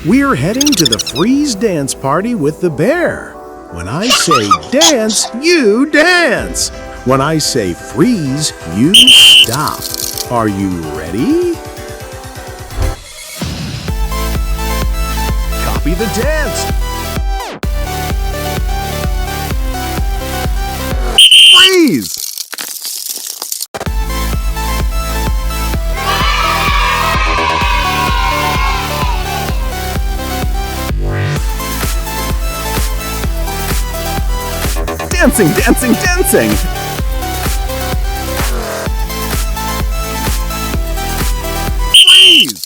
We're heading to the freeze dance party with the bear. When I say dance, you dance. When I say freeze, you stop. Are you ready? Copy the dance. Freeze! Dancing, dancing, dancing! Freeze!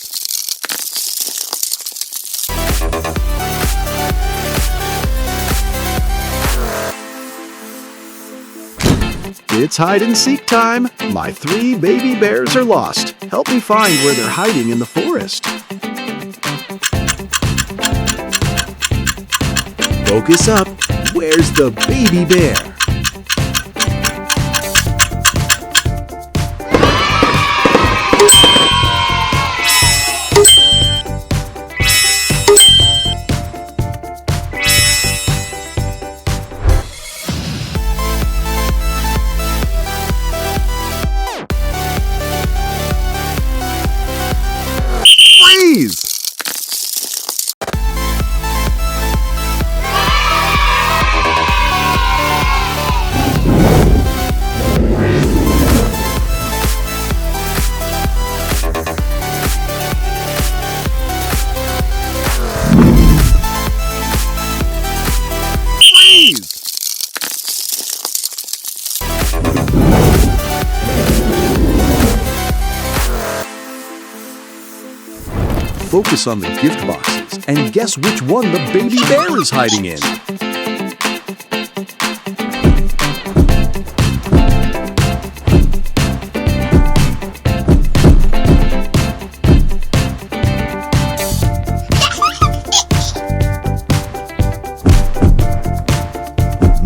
It's hide and seek time. My 3 baby bears are lost. Help me find where they're hiding in the forest. Focus up. Where's the baby bear? Freeze! Focus on the gift boxes and guess which one the baby bear is hiding in.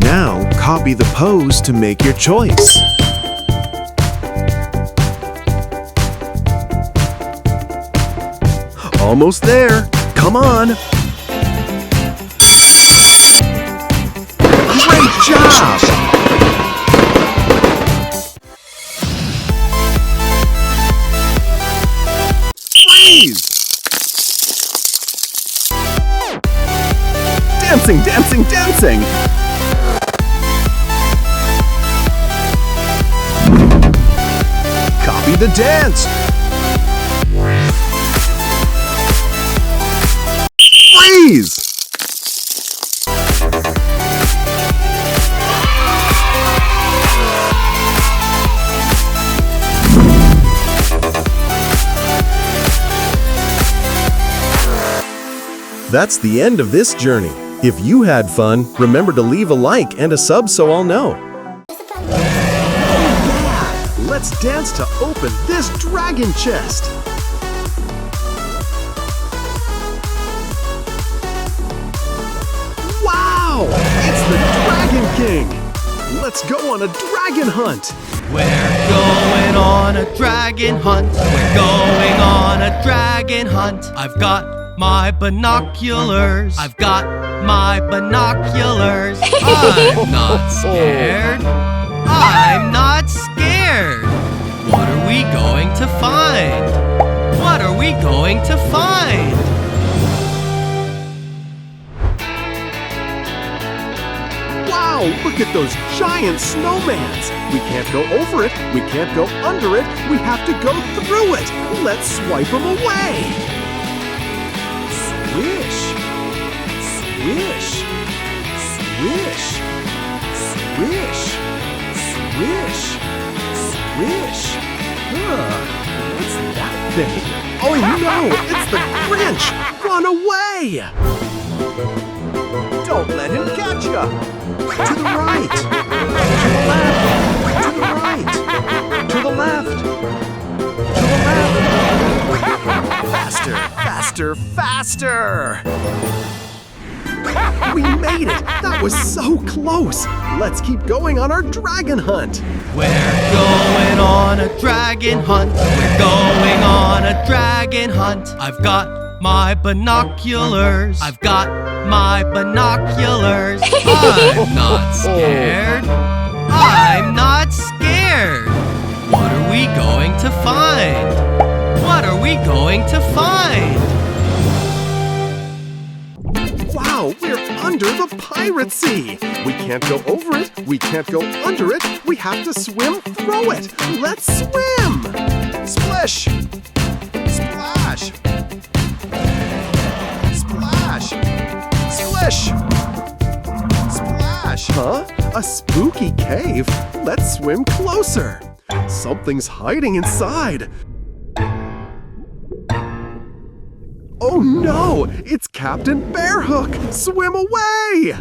Now, copy the pose to make your choice. Almost there. Come on. Great job! Freeze! Dancing, dancing, dancing! Copy the dance! Freeze! That's the end of this journey. If you had fun, remember to leave a like and a sub so I'll know. Let's dance to open this dragon chest. Wow! It's the Dragon King! Let's go on a dragon hunt! We're going on a dragon hunt. We're going on a dragon hunt. I've got my binoculars. I've got my binoculars. I'm not scared. I'm not scared. What are we going to find? What are we going to find? Wow, look at those giant snowmans! We can't go over it, we can't go under it, we have to go through it! Let's swipe them away! Swish! Swish! Swish! Swish! Swish! Swish! What's that thing? Oh no! It's the Grinch! Run away! Don't let him catch you! To the right! To the left! To the right! To the left! To the left! Faster! Faster! Faster! We made it! That was so close! Let's keep going on our dragon hunt! We're going on a dragon hunt. We're going on a dragon hunt. I've got my binoculars. I've got my binoculars. I'm not scared. I'm not scared. What are we going to find? What are we going to find? Wow, we're under the pirate sea. We can't go over it. We can't go under it. We have to swim through it. Let's swim. Splish. Splash. Splash. Splish. Splash. Huh? A spooky cave? Let's swim closer. Something's hiding inside. Oh no! It's Captain Bearhook! Swim away!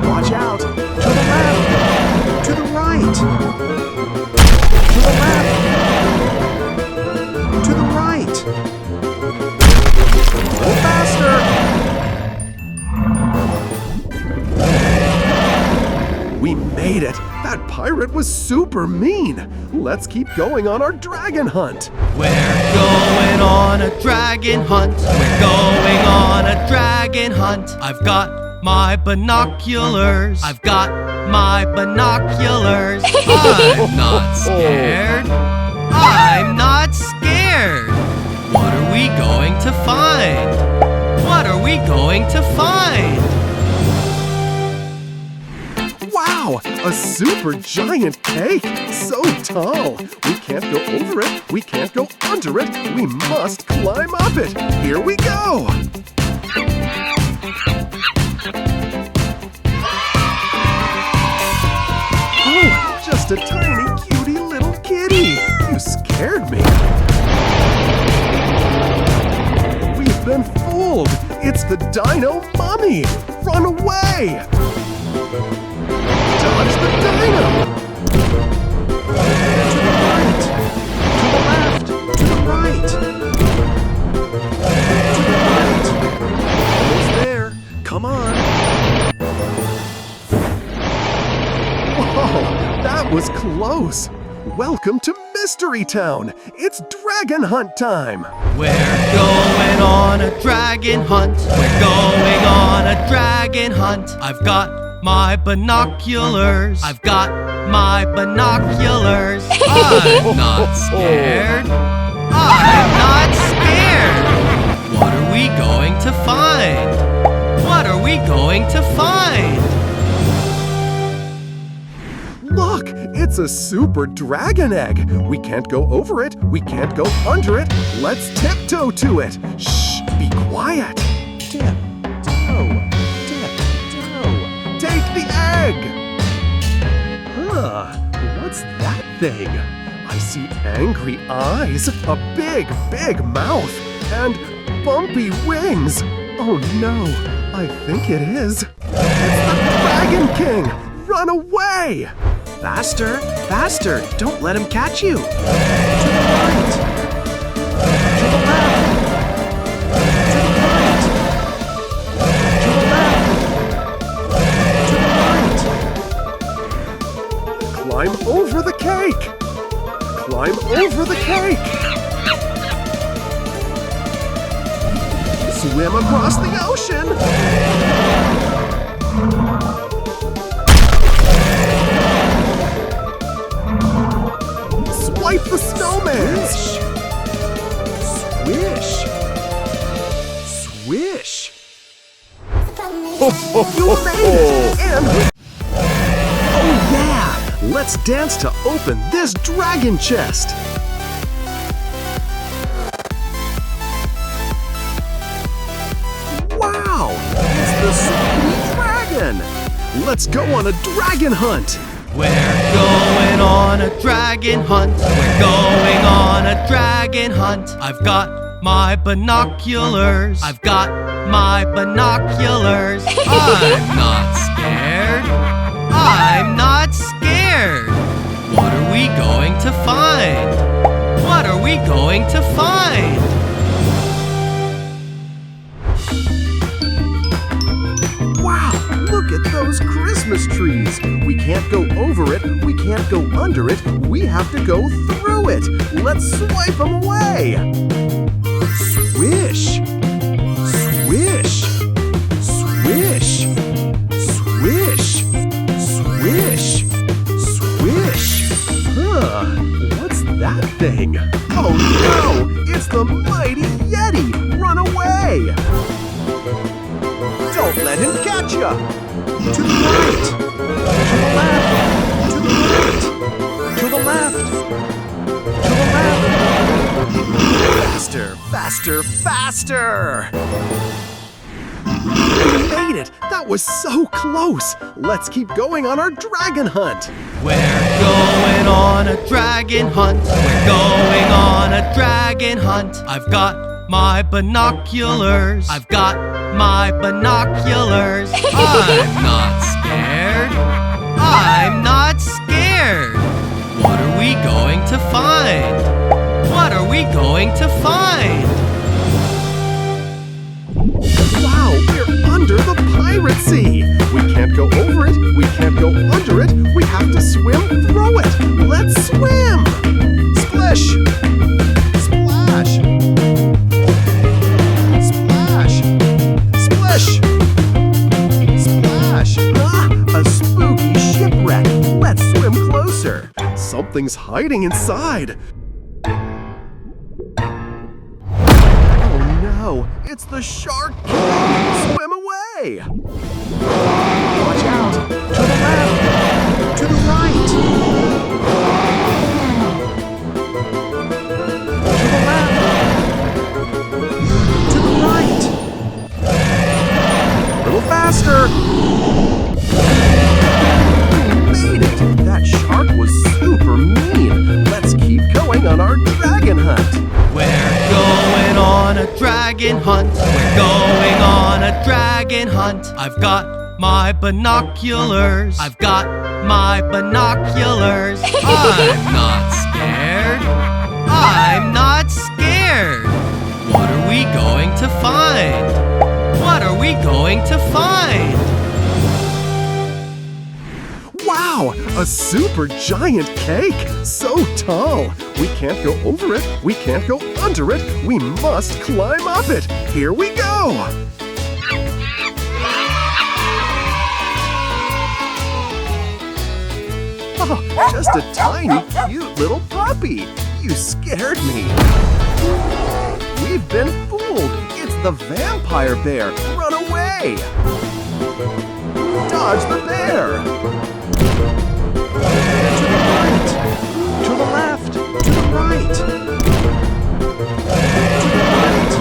Watch out! To the left! To the right! To the left! To the right! Go faster! We made it! That pirate was super mean! Let's keep going on our dragon hunt! We're going on a dragon hunt. We're going on a dragon hunt. I've got my binoculars. I've got my binoculars. I'm not scared. I'm not scared. What are we going to find? What are we going to find? Wow! A super giant cake! So tall! We can't go over it, we can't go under it, we must climb up it! Here we go! Oh, just a tiny cutie little kitty! You scared me! We've been fooled! It's the Dino Mummy! Run away! Dodge the dino! To the right! To the left! To the right! To the right! Almost there! Come on! Whoa! That was close! Welcome to Mystery Town! It's Dragon Hunt time! We're going on a dragon hunt. We're going on a dragon hunt. I've got my binoculars. I've got my binoculars. I'm not scared. I'm not scared. What are we going to find? What are we going to find? Look! It's a super dragon egg! We can't go over it, we can't go under it. Let's tiptoe to it! Shh! Be quiet! Tip, toe, tip, toe. Take the egg! Huh, what's that thing? I see angry eyes, a big, big mouth, and bumpy wings. Oh no, I think it is. It's the Dragon King! Run away! Faster, faster, don't let him catch you. To the right. To the left. To the right. To the left. To the right. Climb over the cake. Climb over the cake. Swim across the ocean. Swipe the snowman! Swish! Swish! You made it! And we... Oh yeah! Let's dance to open this dragon chest! Wow! It's the sweet dragon! Let's go on a dragon hunt! We're going on a dragon hunt. We're going on a dragon hunt. I've got my binoculars. I've got my binoculars. I'm not scared. I'm not scared. What are we going to find? What are we going to find? Wow, look at those Christmas trees. We can't go over it, we can't go under it, we have to go through it. Let's swipe them away. Swish! Swish! Swish! Swish! Swish! Swish! Huh, what's that thing? Oh no! It's the mighty Yeti! Run away! Don't let him catch ya! To the right! To the left! To the right! To the left! To the left! Faster! Faster! Faster! We made it! That was so close! Let's keep going on our dragon hunt! We're going on a dragon hunt. We're going on a dragon hunt. I've got my binoculars. I've got my binoculars. I'm not scared. I'm not scared. What are we going to find? What are we going to find? Wow, we're under the pirate sea! We can't go over it, we can't go under it, we have to swim through it! Let's swim! Splish! Splash! Splash! Splish! Splash! Ah, a spooky shipwreck! Let's swim closer! Something's hiding inside! Oh, it's the shark king! Swim away! Watch out! To the left! To the right! To the left! To the right! A little faster! We made it! That shark was super mean! Let's keep going on our dragon hunt! We're going on a dragon hunt. We're going on a dragon hunt. I've got my binoculars. I've got my binoculars. I'm not scared. I'm not scared. What are we going to find? What are we going to find? Wow, a super giant cake! So tall! We can't go over it, we can't go under it, we must climb up it! Here we go! Oh, just a tiny, cute little puppy! You scared me! We've been fooled! It's the vampire bear! Run away! Dodge the bear! To the right! To the left! To the right! To the right!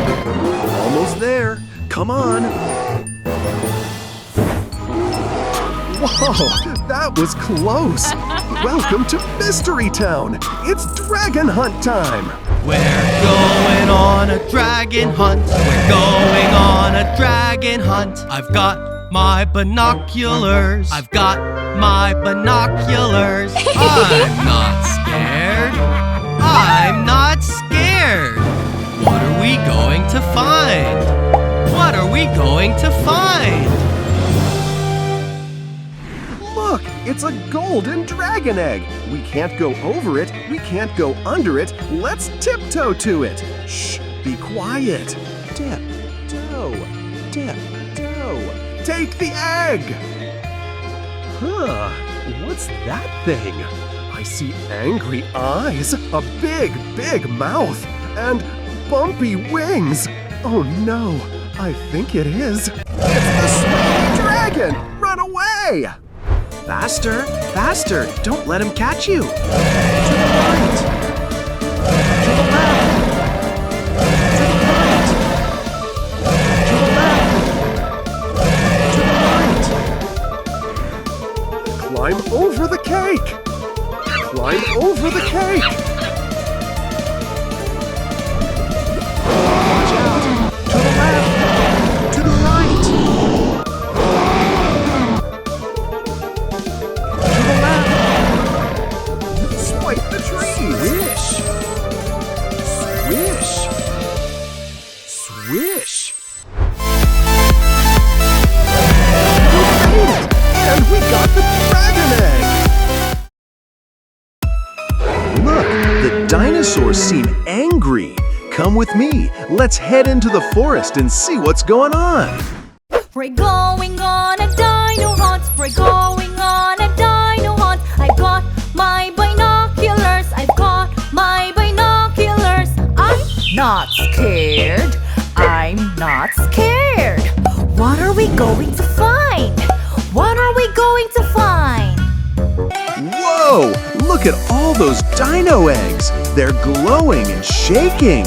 Almost there! Come on! Whoa! That was close! Welcome to Mystery Town! It's Dragon Hunt time! We're going on a dragon hunt. We're going on a dragon hunt. I've got my binoculars. I've got my binoculars. I'm not scared. I'm not scared. What are we going to find? What are we going to find? Look, it's a golden dragon egg. We can't go over it. We can't go under it. Let's tiptoe to it. Shh, be quiet. Dip, toe, dip, toe. Take the egg. Huh, what's that thing? I see angry eyes, a big, big mouth, and bumpy wings. Oh no, I think it is. It's the Sweeney Dragon! Run away! Faster, faster, don't let him catch you. To the right. To the left. To the right. To the left. To the right. Climb over the cake. Climb over the cake. Watch out. To the left. To the right. To the left. Swipe the tree. Swish. Swish. Swish. We made it! And we got the dragon egg! Look, the dinosaurs seem angry. Come with me. Let's head into the forest and see what's going on. We're going on a dino hunt. We're going on a dino hunt. I've got my binoculars. I've got my binoculars. I'm not scared. I'm not scared. What are we going to find? What are we going to find? Whoa! Look at all those dino eggs. They're glowing and shaking.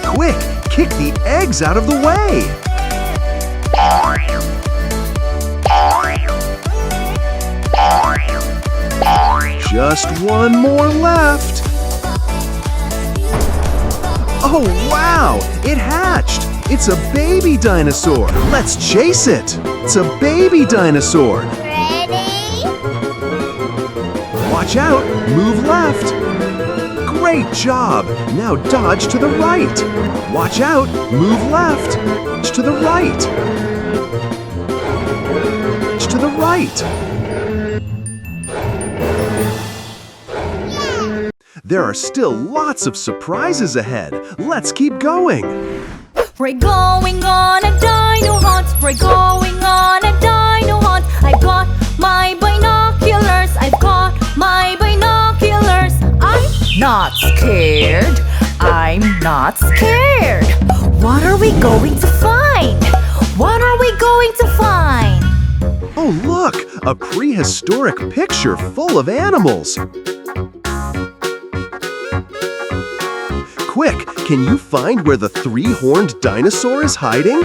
Quick, kick the eggs out of the way. Just one more left. Oh, wow! It hatched! It's a baby dinosaur. Let's chase it. It's a baby dinosaur. Ready? Watch out! Move left. Great job! Now dodge to the right. Watch out! Move left. To the right. To the right. There are still lots of surprises ahead. Let's keep going. We're going on a dino hunt. We're going on a dino hunt. I've got my binoculars. I've got my binoculars. I'm not scared. I'm not scared. What are we going to find? What are we going to find? Oh, look! A prehistoric picture full of animals. Quick, can you find where the three-horned dinosaur is hiding?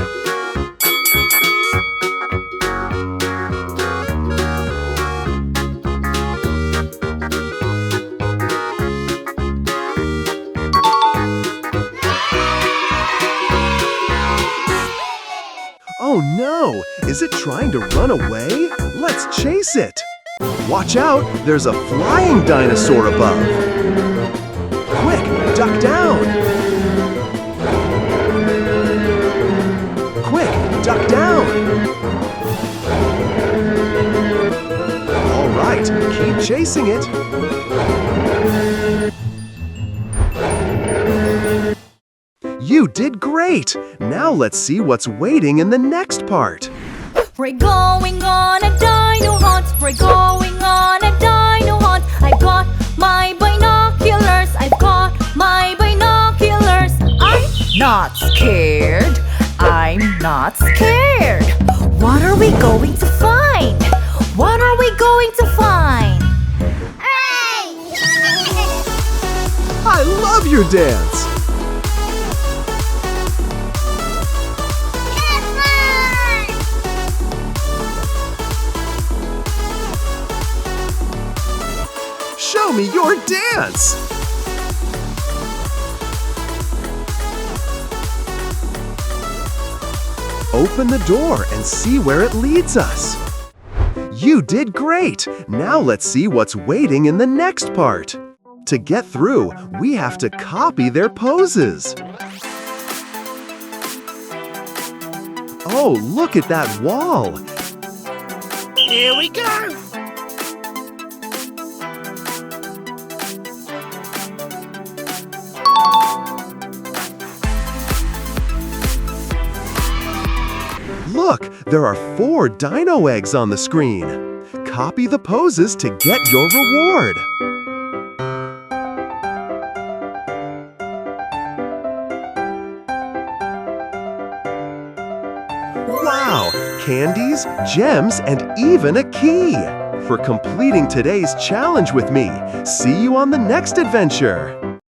Oh no! Is it trying to run away? Let's chase it! Watch out! There's a flying dinosaur above! Quick! Duck down! Quick! Duck down! All right, keep chasing it! You did great! Now let's see what's waiting in the next part. We're going on a dino hunt. We're going on a dino hunt. I've got my binoculars. I've got my binoculars. I'm not scared. I'm not scared. What are we going to find? What are we going to find? I love your dance! Show me your dance! Open the door and see where it leads us. You did great! Now let's see what's waiting in the next part. To get through, we have to copy their poses. Oh, look at that wall! Here we go! Look, there are 4 dino eggs on the screen. Copy the poses to get your reward. Wow! Candies, gems, and even a key! For completing today's challenge with me. See you on the next adventure!